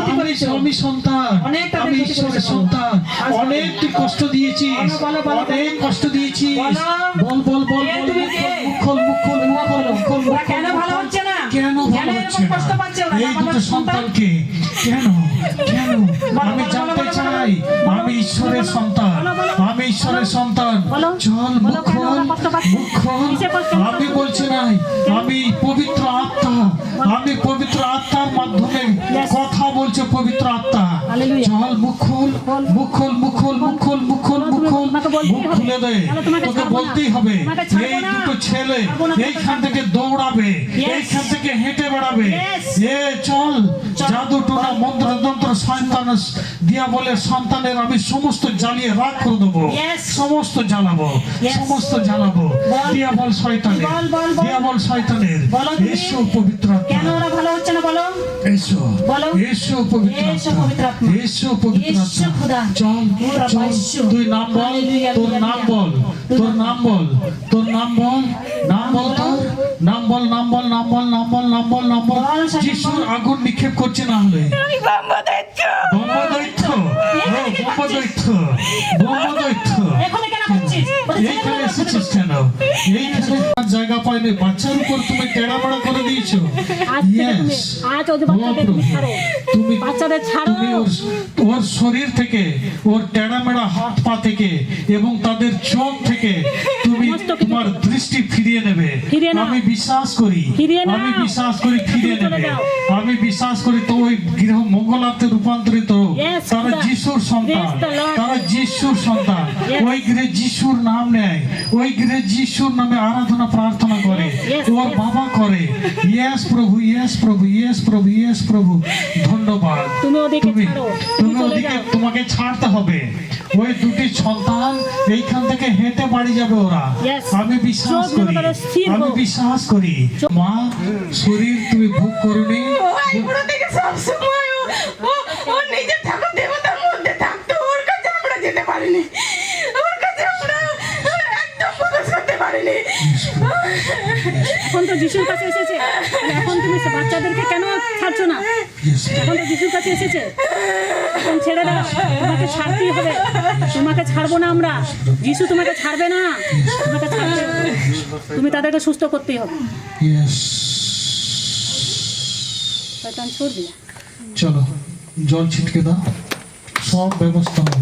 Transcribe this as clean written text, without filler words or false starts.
ক্ষতি করেছো। আমি সন্তান, অনেক তাদের আমি ক্ষতি ঈশ্বরের করেছো। সন্তান, অনেক তুই কষ্ট দিয়েছিস, অনেক কষ্ট দিয়েছিস। বল বল বল কে বল, তুমি কে? মুখ খোল মুখ খোল মুখ খোল মুখ খোল। ওরা কেন ভালো হচ্ছে না? কেন ভালো এরকম হচ্ছে কষ্ট না? পাচ্ছে ওরা? এই বাবা দুটো সন্তান? সন্তানকে কেন কেন আমি জানতে চাই। আমি ঈশ্বরের সন্তান, আমি ঈশ্বরের সন্তান। চল মুখ খোল মুখ খোল। আমি বলছি নাই, আমি পবিত্র আত্মা, আমি পবিত্র আত্মার মাধ্যমে কথা বলছে পবিত্র আত্মা। চল মুখ খোল মুখ খোল মুখ খোল মুখ খোল মুখ খোল মুখ খোল, মুখ খুলে দে। তোকে বলতেই হবে, এই দুটো ছেলে এইখান থেকে দৌড়াবে, এইখান থেকে হেঁটে বেড়াবে। এ চল, জাদু টোনা মন্ত্র তন্ত্র শয়তান দিয়া বলে সন্তানের আমি সমস্ত জ্বালিয়ে রাগ করে দেবো, সমস্ত জ্বালাবো, সমস্ত জ্বালাবো। দিয়া বল শয়তানের, দিয়া বল শয়তানের। এসো পবিত্র কেন ওরা ভালো হচ্ছে না বলো? এসো বলো। এসো পবিত্র এসো আত্মা, পবিত্র আত্মা। এসো পবিত্র এসো খোদা। আত্মা। চল চল, তুই নাম বল, তোর নাম বল, তোর নাম বল, তোর নাম বল, নাম বল, তোর নাম বল, নাম বল, নাম বল, নাম বল, নাম বল, নাম বল। যিশুর আগুন নিক্ষেপ করছে না হলে ব্রহ্মদৈত্য, ব্রহ্মদৈত্য, ব্রহ্মদৈত্য। এখানে কেন করছিস? এইখানে এসেছিস কেন? এইখানে জায়গা পাইনি, বাচ্চার উপর তুমি টেড়ামেড়া করে দিয়েছো। আজ থেকে তুমি, আজ ওদের বাচ্চাদের তুমি ছাড়ো, তুমি বাচ্চাদের ছাড়ো। তুমি ওর শরীর থেকে, ওর টেড়ামেড়া হাত পা থেকে এবং তাদের চোখ থেকে তুমি তোমার দৃষ্টি ফিরিয়ে নেবে। আমি বিশ্বাস করি, আমি বিশ্বাস করি ফিরিয়ে নেবে। আমি বিশ্বাস করি তো ওই গৃহ মঙ্গলার্থে রূপান্তরিত হোক। তারা যিশুর সন্তান, তারা যিশুর সন্তান। ওই গৃহে যিশুর নাম নেয়, ওই গৃহে যিশুর নামে আরাধনা প্রার্থনা করে, ওর বাবা করে। ইয়েস প্রভু, ইয়েস প্রভু, ইয়েস প্রভু, ইয়েস প্রভু। ধন্যবাদ। তুমি ওদেরকে ছাড়ো, তুমি ওদিকে, তোমাকে ছাড়তে হবে। ওই দুটি সন্তান এইখান থেকে হেঁটে বাড়ি যাবে ওরা। আমি বিশ্বাস করি, আমি বিশ্বাস করি। মা, শরীর তুমি ভোগ করনি। সবসময় ও নিজের ঠাকুর দেবতার মধ্যে থাকতো, ওর কাছে আমরা যেতে পারিনি, ওর কাছে আমরা একদম প্রবেশ করতে পারিনি। এখন তো যিশুর কাছে এসেছে, এখন তুমি বাচ্চাদেরকে কেন ছাড়ছো না? এখন তো যিশুর কাছে এসেছে, এখন ছেড়ে দাও। তোমাকে ছাড়তেই হবে, তোমাকে ছাড়বো না আমরা। যিশু তোমাকে ছাড়বে না, তোমাকে ছাড়তে হবে। তুমি তাদেরকে সুস্থ করতেই হবে। শয়তান ছড়বি না। চলো জল ছিটকে দাও, সব ব্যবস্থা হবে।